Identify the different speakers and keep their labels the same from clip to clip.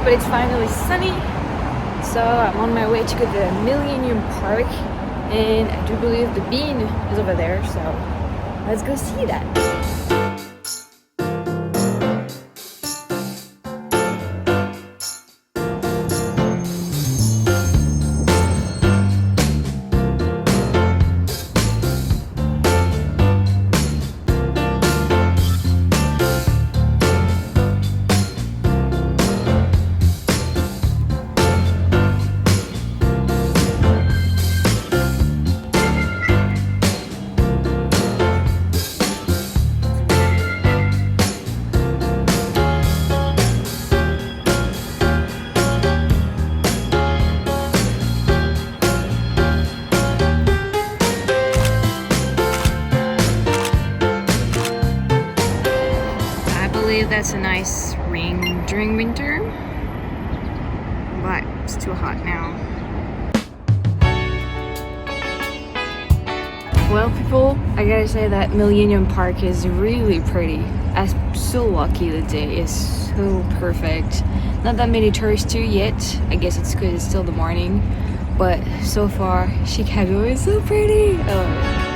Speaker 1: but it's finally sunny. So I'm on my way to go to the Millennium Park, and I do believe the bean is over there, so let's go see that. That's a nice ring during winter, but it's too hot now. Well, people, I gotta say that Millennium Park is really pretty. I'm so lucky the day is so perfect. Not that many tourists too yet. I guess it's because it's still the morning, but so far Chicago is so pretty. I love it.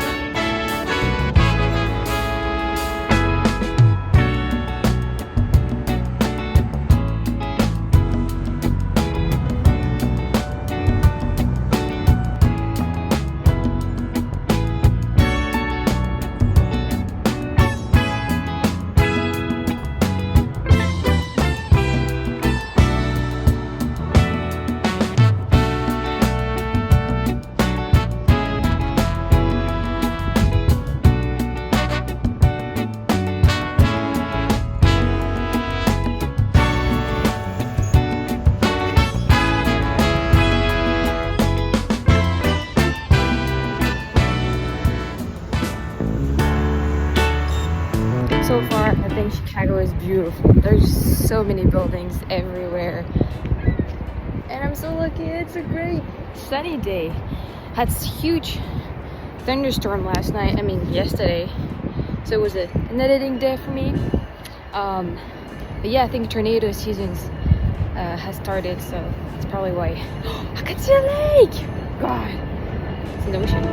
Speaker 1: So far, I think Chicago is beautiful. There's so many buildings everywhere. And I'm so lucky. It's a great sunny day. Had this huge thunderstorm last night. I mean, yesterday. So it was an editing day for me. But yeah, I think tornado seasons has started. So that's probably why. I can see a lake! God. It's in the ocean.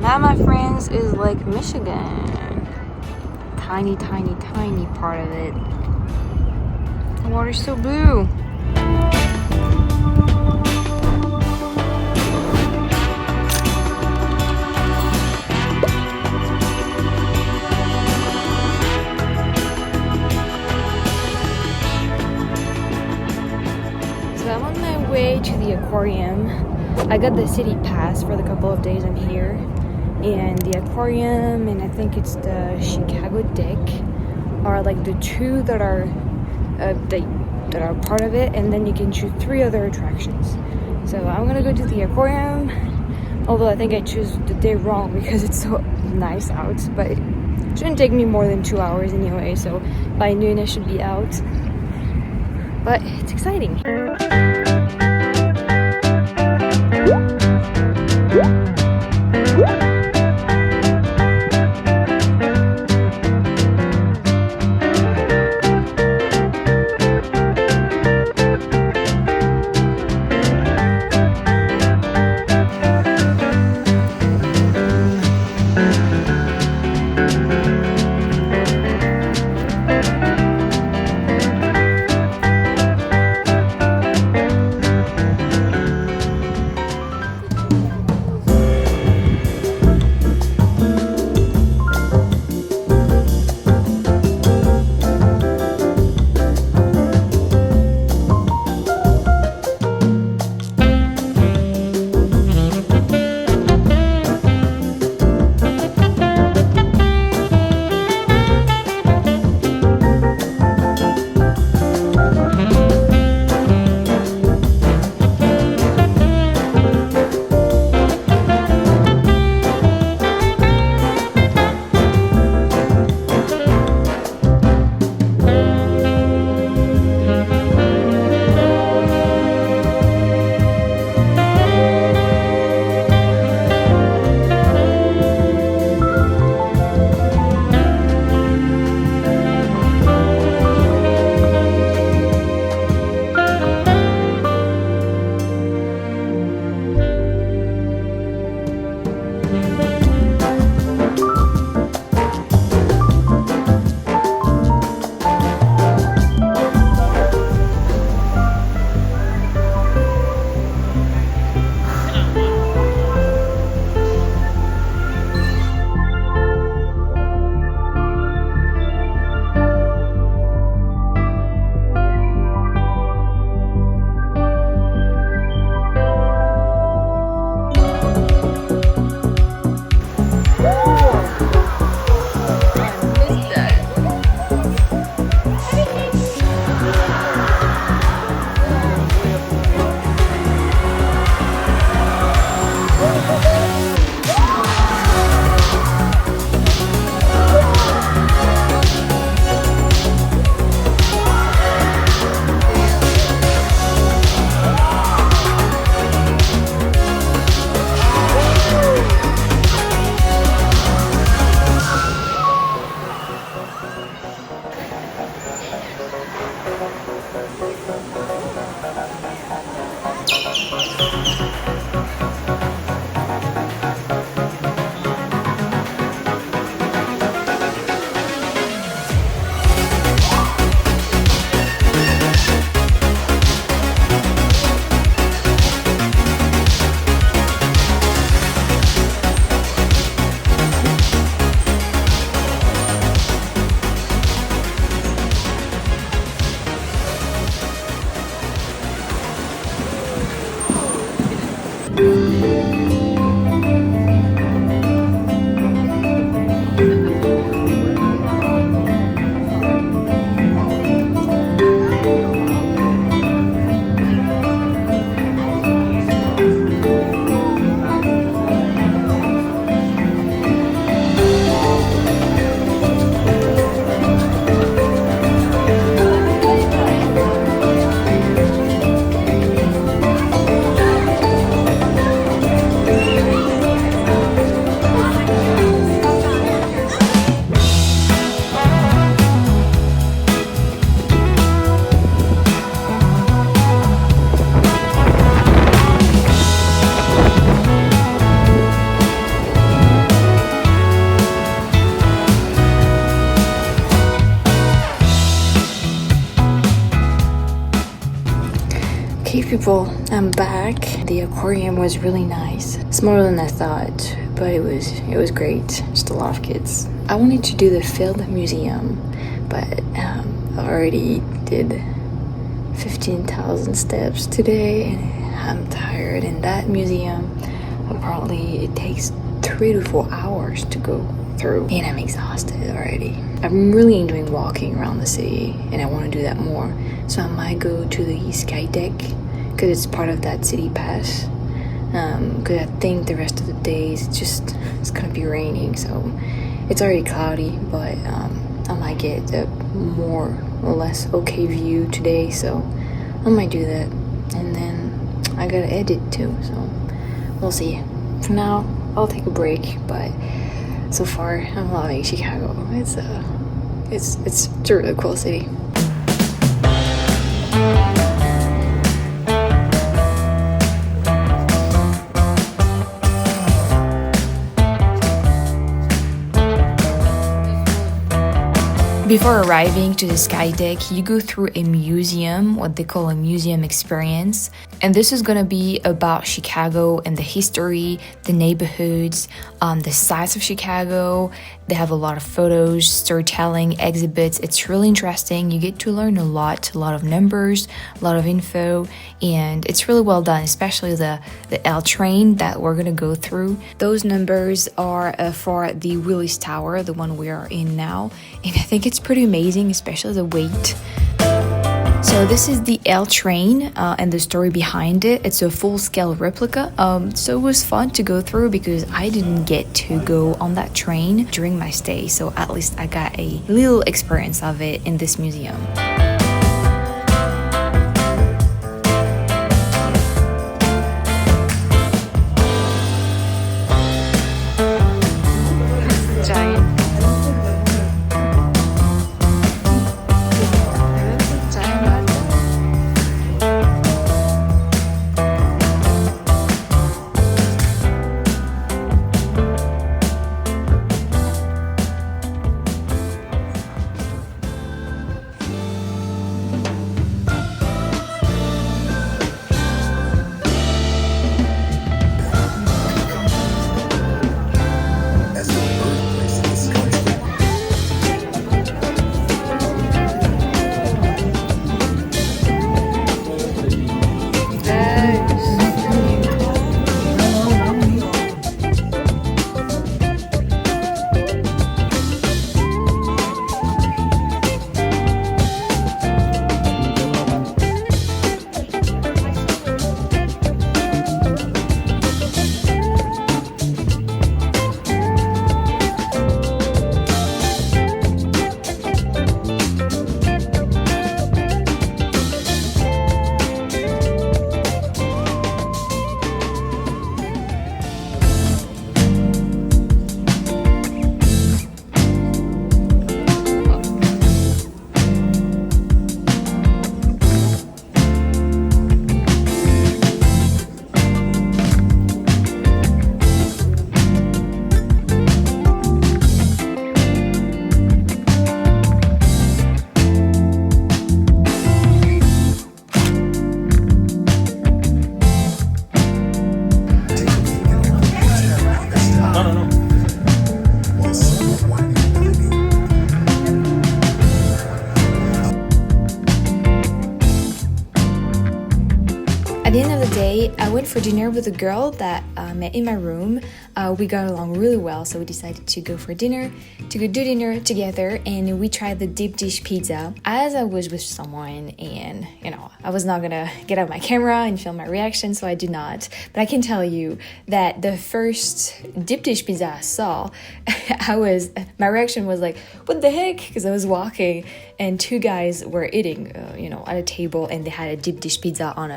Speaker 1: That, my friends, is Lake Michigan. Tiny, tiny, tiny part of it. The water's so blue. So I'm on my way to the Aquarium. I got the CityPASS for the couple of days I'm here. And the Aquarium and I think it's the Chicago Deck are like the two that are that are part of it, and then you can choose 3 other attractions. So I'm gonna go to the Aquarium, although I think I choose the day wrong because it's so nice out, but it shouldn't take me more than 2 hours anyway, so by noon I should be out. But it's exciting. Hey people, I'm back. The aquarium was really nice. Smaller than I thought, but it was great. Just a lot of kids. I wanted to do the field museum, but I already did 15,000 steps today and I'm tired. And that museum, apparently it takes 3 to 4 hours to go through and I'm exhausted already. I'm really enjoying walking around the city and I want to do that more. So I might go to the SkyDeck because it's part of that CityPASS. Because I think the rest of the days it's gonna be raining, so it's already cloudy, but I might get a more or less okay view today, so I might do that. And then I gotta edit too, so we'll see. For now, I'll take a break, but so far I'm loving Chicago. It's a really cool city. Before arriving to the SkyDeck, you go through a museum, what they call a museum experience. And this is gonna be about Chicago and the history, the neighborhoods, the size of Chicago. They have a lot of photos, storytelling, exhibits. It's really interesting. You get to learn a lot of numbers, a lot of info, and it's really well done, especially the L train that we're gonna go through. Those numbers are for the Willis Tower, the one we are in now. And I think it's pretty amazing, especially the weight. So this is the L train and the story behind it. It's a full-scale replica. So it was fun to go through because I didn't get to go on that train during my stay. So at least I got a little experience of it in this museum. At the end of the day, I went for dinner with a girl that I met in my room. We got along really well, so we decided to go for dinner, to go do dinner together, and we tried the deep dish pizza. As I was with someone, and I was not gonna get out my camera and film my reaction, so I did not. But I can tell you that the first deep dish pizza I saw, my reaction was like, what the heck? Because I was walking and two guys were eating, at a table, and they had a deep dish pizza on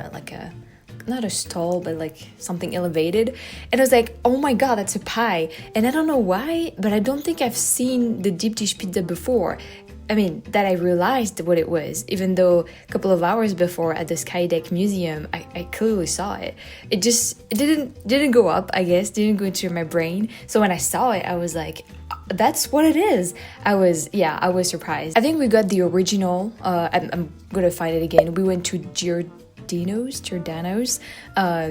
Speaker 1: not a stall, but like something elevated. And I was like, oh my god, that's a pie. And I don't know why, but I don't think I've seen the deep dish pizza before. I mean, that I realized what it was, even though a couple of hours before at the SkyDeck Museum, I clearly saw it. It didn't go up, I guess, didn't go into my brain. So when I saw it, I was like, that's what it is. I was surprised. I think we got the original. I'm gonna find it again. We went to Giordanos.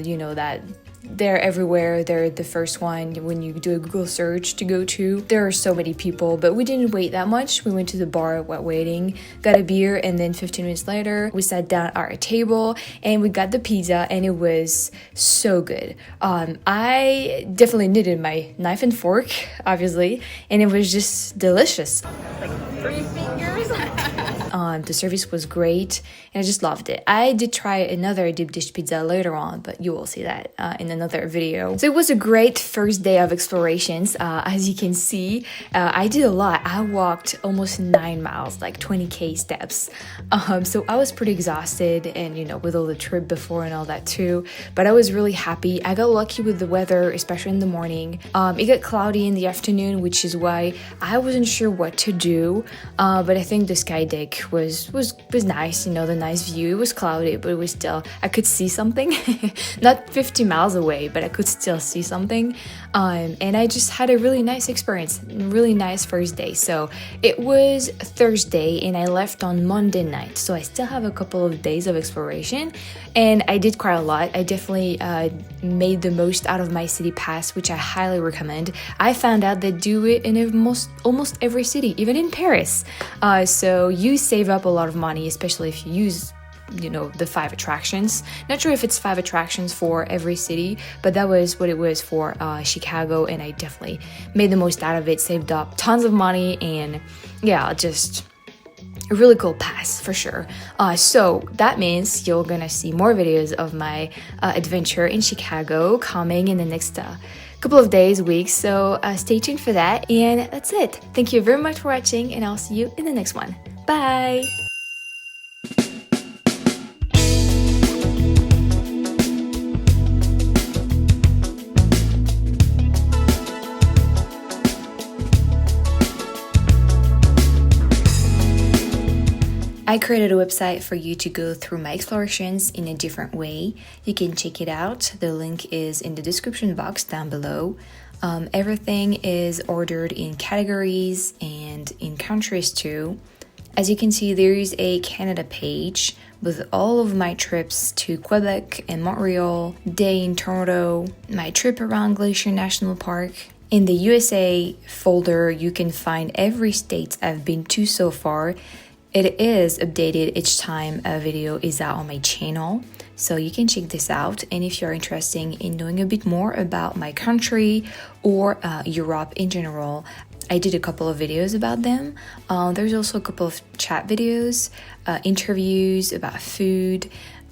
Speaker 1: You know that they're everywhere. They're the first one when you do a Google search to go to. There are so many people, but we didn't wait that much. We went to the bar while waiting, got a beer, and then 15 minutes later, we sat down at our table and we got the pizza, and it was so good. I definitely needed my knife and fork, obviously, and it was just delicious. Like 3 fingers. The service was great, and I just loved it. I did try another deep dish pizza later on, but you will see that in another video. So it was a great first day of explorations. As you can see, I did a lot. I walked almost 9 miles, like 20k steps. So I was pretty exhausted, and you know, with all the trip before and all that too. But I was really happy. I got lucky with the weather, especially in the morning. It got cloudy in the afternoon, which is why I wasn't sure what to do. But I think the SkyDeck was nice, you know, the nice view. It was cloudy, but it was still, I could see something. Not 50 miles away, but I could still see something. And I just had a really nice experience, really nice first day. So it was Thursday and I left on Monday night. So I still have a couple of days of exploration, and I did quite a lot. I definitely made the most out of my CityPASS, which I highly recommend. I found out they do it in almost every city, even in Paris. So you save up a lot of money, especially if you use, you know, the 5 attractions. Not sure if it's 5 attractions for every city, but that was what it was for Chicago, and I definitely made the most out of it, saved up tons of money, and yeah, just a really cool pass for sure. So that means you're gonna see more videos of my adventure in Chicago coming in the next couple of days, weeks, so stay tuned for that. And that's it. Thank you very much for watching, and I'll see you in the next one. Bye. I created a website for you to go through my explorations in a different way. You can check it out. The link is in the description box down below. Everything is ordered in categories and in countries too. As you can see, there is a Canada page with all of my trips to Quebec and Montreal, day in Toronto, my trip around Glacier National Park. In the USA folder, you can find every state I've been to so far. It is updated each time a video is out on my channel, so you can check this out. And if you're interested in knowing a bit more about my country or Europe in general, I did a couple of videos about them. There's also a couple of chat videos, interviews about food,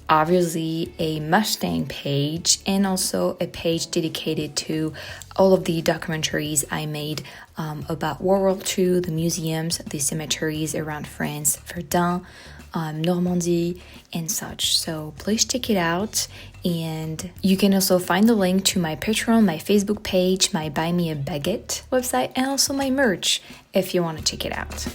Speaker 1: obviously a Mustang page, and also a page dedicated to all of the documentaries I made about World War II, the museums, the cemeteries around France, Verdun, Normandy, and such. So please check it out. And you can also find the link to my Patreon, my Facebook page, my Buy Me a Baguette website, and also my merch if you want to check it out.